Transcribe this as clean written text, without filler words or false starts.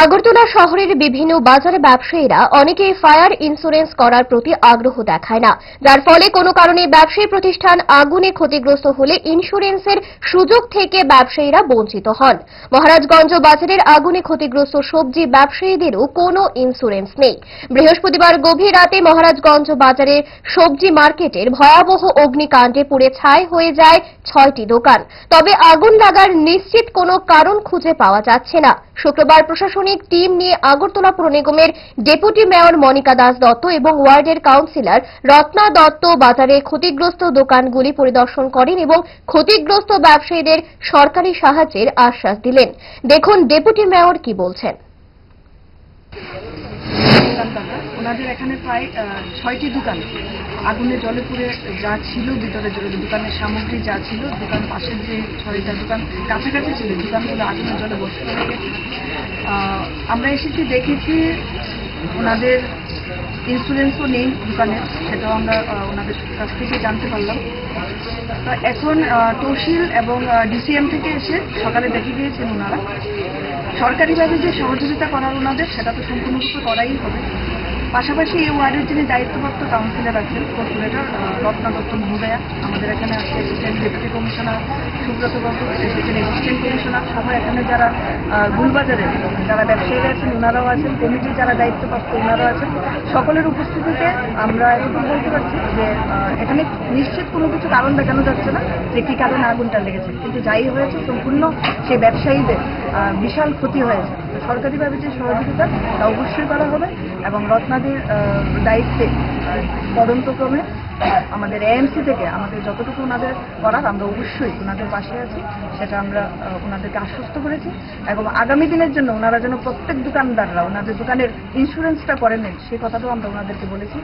আগরতলা শহরের বিভিন্ন বাজারে ব্যবসায়ীরা অনেকেই ফায়ার ইন্স্যুরেন্স করার প্রতি আগ্রহ দেখায় না, যার ফলে কোনো কারণে ব্যবসায়ী প্রতিষ্ঠান আগুনে ক্ষতিগ্রস্ত হলে ইন্স্যুরেন্সের সুযোগ থেকে ব্যবসায়ীরা বঞ্চিত হন। মহারাজগঞ্জ বাজারের আগুনে ক্ষতিগ্রস্ত সবজি ব্যবসায়ীদেরও কোনো ইন্স্যুরেন্স নেই। বৃহস্পতিবার গভীর রাতে মহারাজগঞ্জ বাজারের সবজি মার্কেটের ভয়াবহ অগ্নিকাণ্ডে পুড়ে ছাই হয়ে যায় 6টি দোকান। তবে আগুন লাগার নিশ্চিত কোনো কারণ খুঁজে পাওয়া যাচ্ছে না। শুক্রবার প্রশাসনিক টিম নিয়ে আগরতলা পুর নিগমের ডেপুটি মেয়র মনিকা দাস দত্ত এবং ওয়ার্ডের কাউন্সিলর রত্না দত্ত বাজারে ক্ষতিগ্রস্ত দোকানগুলি পরিদর্শন করেন এবং ক্ষতিগ্রস্ত ব্যবসায়ীদের সরকারি সাহায্যের আশ্বাস দিলেন। দেখুন ডেপুটি মেয়র কি বলছেন। ওনাদের এখানে প্রায় 6টি দোকান আগুনে জলে পুড়ে যা ছিল, ভিতরে দোকানের সামগ্রী যা ছিল, দোকান পাশের যে 6টা দোকান কাছাকাছি ছিল, দোকানগুলো আগুনের জলে বসে গেছে। আমরা এসেছি, দেখেছি ওনাদের ইন্স্যুরেন্সও নেই দোকানের, সেটাও আমরা ওনাদের কাছ থেকে জানতে পারলাম। এখন তহসিল এবং ডিসিএম থেকে এসে সকালে দেখে গিয়েছেন ওনারা। সরকারিভাবে যে সহযোগিতা করার ওনাদের, সেটা তো সম্পূর্ণরূপে করাই হবে। পাশাপাশি এই ওয়ার্ডের যিনি দায়িত্বপ্রাপ্ত কাউন্সিলর আছেন, কর্পোরেটর রত্না দত্ত মহোদয়া, আমাদের এখানে এসেছেন ডেপুটি কমিশনার সুব্রত বাবু, এসেছেন অ্যাসিস্ট্যান্ট কমিশনার সহ, এখানে যারা গুলবাজারের যারা ব্যবসায়ীরা আছেন ওনারাও আছেন, কমিটির যারা দায়িত্বপ্রাপ্ত ওনারাও আছেন। সকলের উপস্থিতিতে আমরা এরকম বলতে পারছি যে এখানে নিশ্চিত কোনো কিছু কারণ দেখানো যাচ্ছে না যে কি কারণে আগুনটা লেগেছে, কিন্তু যাই হয়েছে সম্পূর্ণ সেই ব্যবসায়ীদের বিশাল ক্ষতি হয়েছে। সরকারিভাবে যে সহযোগিতা তা অবশ্যই করা হবে এবং রত্নাদের দায়িত্বে তদন্তক্রমে আমাদের এএমসি থেকে আমাদের যতটুকু ওনাদের করার আমরা অবশ্যই ওনাদের পাশে আছি, সেটা আমরা ওনাদেরকে আশ্বস্ত করেছি। এবং আগামী দিনের জন্য ওনারা যেন প্রত্যেক দোকানদাররা ওনাদের দোকানের ইন্স্যুরেন্সটা করে নেন, সেই কথাটাও আমরা ওনাদেরকে বলেছি।